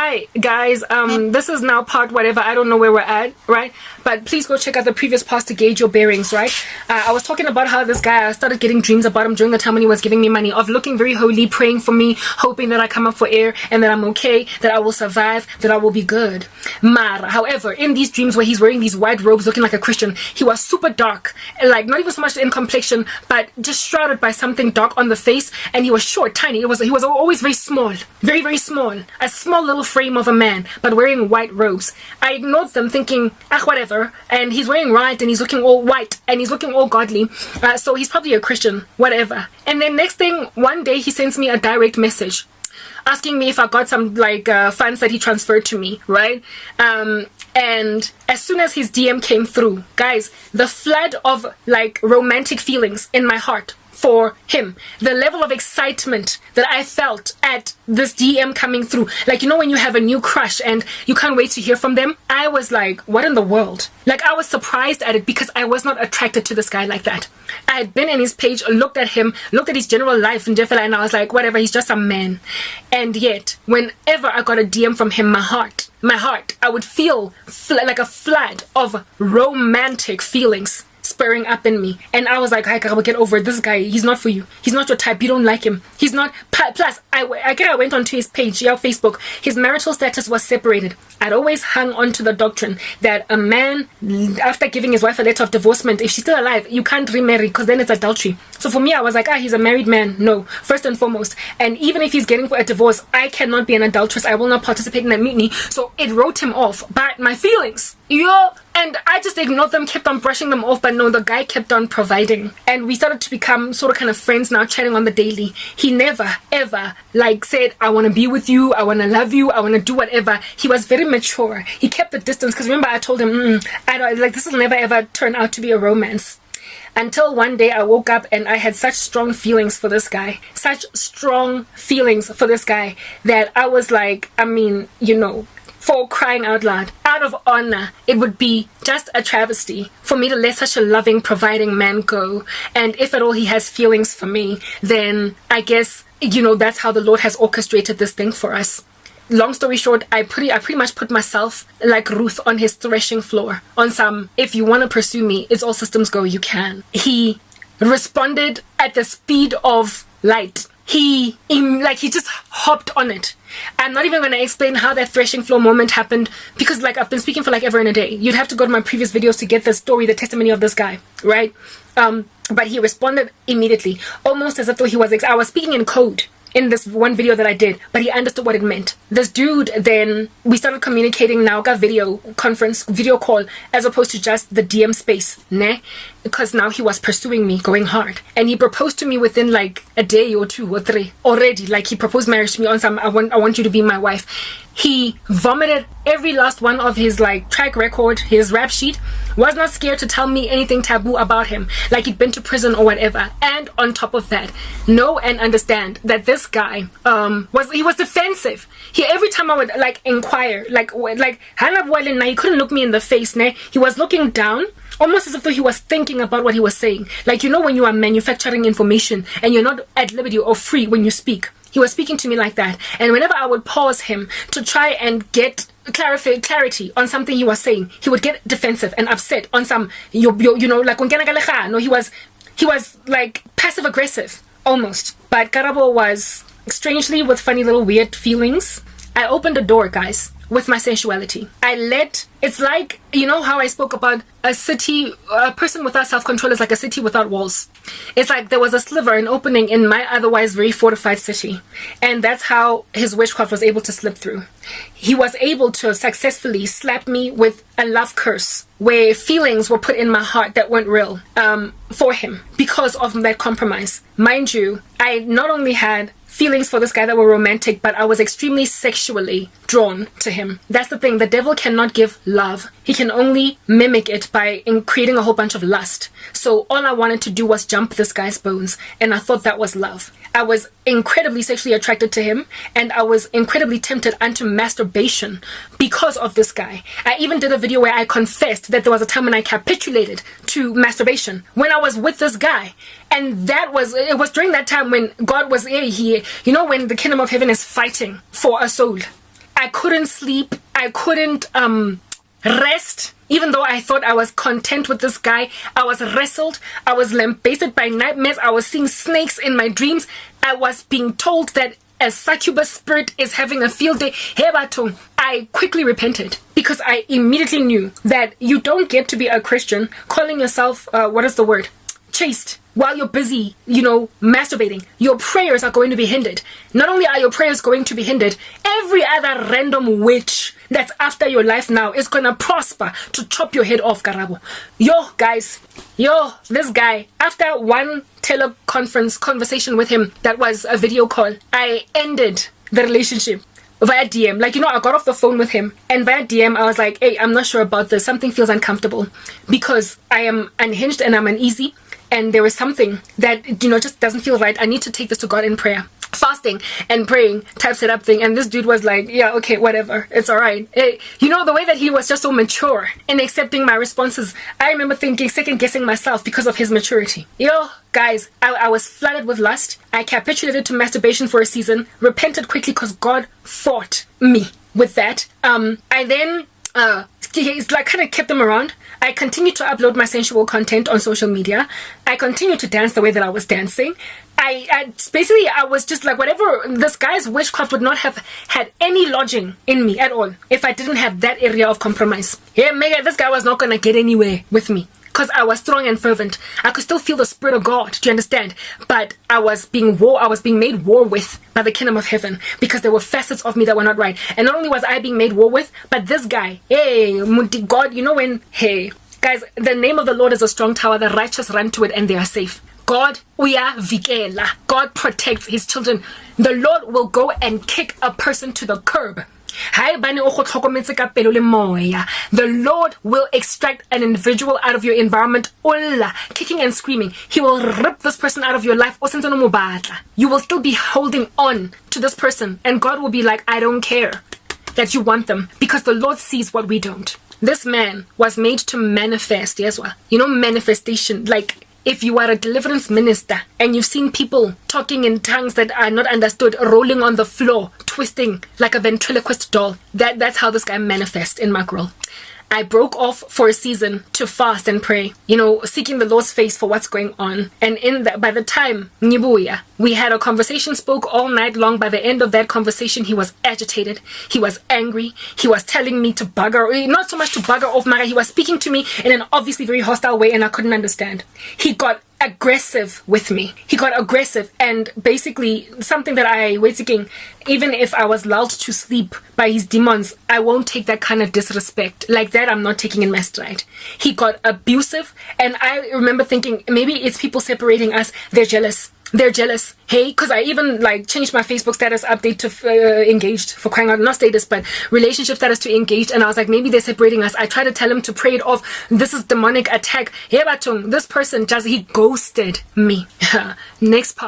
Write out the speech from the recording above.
Hi guys, this is now part whatever, I don't know where we're at, right? But please go check out the previous parts to gauge your bearings, right? I was talking about how this guy, I started getting dreams about him during the time when he was giving me money, of looking very holy, praying for me, hoping that I come up for air and that I'm okay, that I will survive, that I will be good. However, in these dreams where he's wearing these white robes looking like a Christian, he was super dark, like not even so much in complexion, but just shrouded by something dark on the face, and he was short, tiny. He was always very small, very, very small, a small little frame of a man, but wearing white robes. I ignored them thinking, whatever, and he's wearing white and he's looking all white and he's looking all godly, so he's probably a Christian, whatever. And then next thing, one day he sends me a direct message asking me if I got some funds that he transferred to me, right? And as soon as his DM came through, guys, the flood of like romantic feelings in my heart for him, the level of excitement that I felt at this DM coming through, like, you know, when you have a new crush and you can't wait to hear from them, I was like, what in the world? Like, I was surprised at it because I was not attracted to this guy like that. I had been in his page, looked at him, looked at his general life and and I was like, whatever, he's just a man. And yet, whenever I got a DM from him, my heart, I would feel like a flood of romantic feelings spurring up in me, and I was like, I will get over it. This guy, he's not for you, he's not your type, you don't like him, he's not. Plus I went onto his page, Facebook. His marital status was separated. I'd always hung on to the doctrine that a man, after giving his wife a letter of divorcement, if she's still alive, you can't remarry because then it's adultery. So for me, I was like, he's a married man. No, first and foremost. And even if he's getting for a divorce, I cannot be an adulteress. I will not participate in that mutiny. So it wrote him off. But my feelings, and I just ignored them, kept on brushing them off. But no, the guy kept on providing, and we started to become sort of kind of friends now, chatting on the daily. He never ever like said, I want to be with you, I want to love you, I want to do whatever. He was very mature. He kept the distance, because remember I told him, I don't like, this will never ever turn out to be a romance. Until one day I woke up and I had such strong feelings for this guy, that I was like, I mean, for crying out loud, out of honor, it would be just a travesty for me to let such a loving, providing man go. And if at all he has feelings for me, then I guess, that's how the Lord has orchestrated this thing for us. Long story short, I pretty much put myself like Ruth on his threshing floor on some, if you want to pursue me, it's all systems go, you can. He responded at the speed of light. He just hopped on it. I'm not even going to explain how that threshing floor moment happened, because like I've been speaking for like ever and a day. You'd have to go to my previous videos to get the story, the testimony of this guy, right? But he responded immediately, almost as if though I was speaking in code in this one video that I did, but he understood what it meant. This dude, then we started communicating now, got video call, as opposed to just the DM space, ne? Because now he was pursuing me, going hard. And he proposed to me within like a day or 2 or 3 already. Like, he proposed marriage to me on some, I want you to be my wife. He vomited every last one of his like track record, his rap sheet, was not scared to tell me anything taboo about him, like he'd been to prison or whatever. And on top of that, know and understand that this guy was defensive. Every time I would like inquire, like he couldn't look me in the face, ne? He was looking down, almost as if though he was thinking about what he was saying. Like, when you are manufacturing information and you're not at liberty or free when you speak. He was speaking to me like that. And whenever I would pause him to try and get clarity on something he was saying, he would get defensive and upset on some, like, no, he was like passive aggressive almost. But Karabo was strangely with funny little weird feelings. I opened the door, guys, with my sensuality. It's like, how I spoke about a person without self-control is like a city without walls. It's like there was a sliver, an opening in my otherwise very fortified city. And that's how his witchcraft was able to slip through. He was able to successfully slap me with a love curse, where feelings were put in my heart that weren't real, for him, because of that compromise. Mind you, I not only had feelings for this guy that were romantic, but I was extremely sexually drawn to him. That's the thing. The devil cannot give love. He can only mimic it by creating a whole bunch of lust. So all I wanted to do was jump this guy's bones, and I thought that was love. I was incredibly sexually attracted to him, and I was incredibly tempted unto masturbation because of this guy. I even did a video where I confessed that there was a time when I capitulated to masturbation when I was with this guy. And it was during that time when God was here, when the kingdom of heaven is fighting for a soul. I couldn't sleep. I couldn't rest. Even though I thought I was content with this guy, I was wrestled. I was lambasted by nightmares. I was seeing snakes in my dreams. I was being told that a succubus spirit is having a field day. Hey, bato. I quickly repented because I immediately knew that you don't get to be a Christian calling yourself, what is the word? Chaste. While you're busy, masturbating, your prayers are going to be hindered. Not only are your prayers going to be hindered, every other random witch that's after your life now is gonna prosper to chop your head off, Karabo. This guy, after one teleconference conversation with him that was a video call, I ended the relationship via DM. I got off the phone with him, and via DM I was like, hey, I'm not sure about this. Something feels uncomfortable because I am unhinged and I'm uneasy. And there was something that, just doesn't feel right. I need to take this to God in prayer. Fasting and praying types it up thing. And this dude was like, yeah, okay, whatever. It's all right. The way that he was just so mature in accepting my responses, I remember thinking, second guessing myself because of his maturity. Guys, I was flooded with lust. I capitulated to masturbation for a season, repented quickly because God fought me with that. I then he's kind of kept them around. I continued to upload my sensual content on social media. I continued to dance the way that I was dancing. I was just like, whatever, this guy's witchcraft would not have had any lodging in me at all if I didn't have that area of compromise. Yeah, Mega, this guy was not gonna get anywhere with me because I was strong and fervent. I could still feel the Spirit of God, do you understand? But I was being made war with by the kingdom of heaven because there were facets of me that were not right. And not only was I being made war with, but this guy, hey, God, hey, guys, the name of the Lord is a strong tower. The righteous run to it and they are safe. God, vikela. God protects his children. The Lord will go and kick a person to the curb. The Lord will extract an individual out of your environment, kicking and screaming. He will rip this person out of your life. You will still be holding on to this person, and God will be like, I don't care that you want them, because the Lord sees what we don't. This man was made to manifest, yes, manifestation. Like, if you are a deliverance minister and you've seen people talking in tongues that are not understood, rolling on the floor, twisting like a ventriloquist doll, that's how this guy manifests in Mackerel. I broke off for a season to fast and pray, seeking the Lord's face for what's going on. And by the time Nyibuya, we had a conversation, spoke all night long. By the end of that conversation, he was agitated. He was angry. He was telling me to bugger, not so much to bugger off, Mara. He was speaking to me in an obviously very hostile way, and I couldn't understand. He got aggressive with me. He got aggressive, and basically something that I waiting, even if I was lulled to sleep by his demons, I won't take that kind of disrespect. Like that, I'm not taking in my stride. He got abusive, and I remember thinking, maybe it's people separating us. They're jealous. Hey, because I even changed my Facebook status update to engaged, for crying out, not status, but relationship status to engaged. And I was like, maybe they're separating us. I tried to tell him to pray it off. This is demonic attack. Hey, Batung, this person he ghosted me. Next part.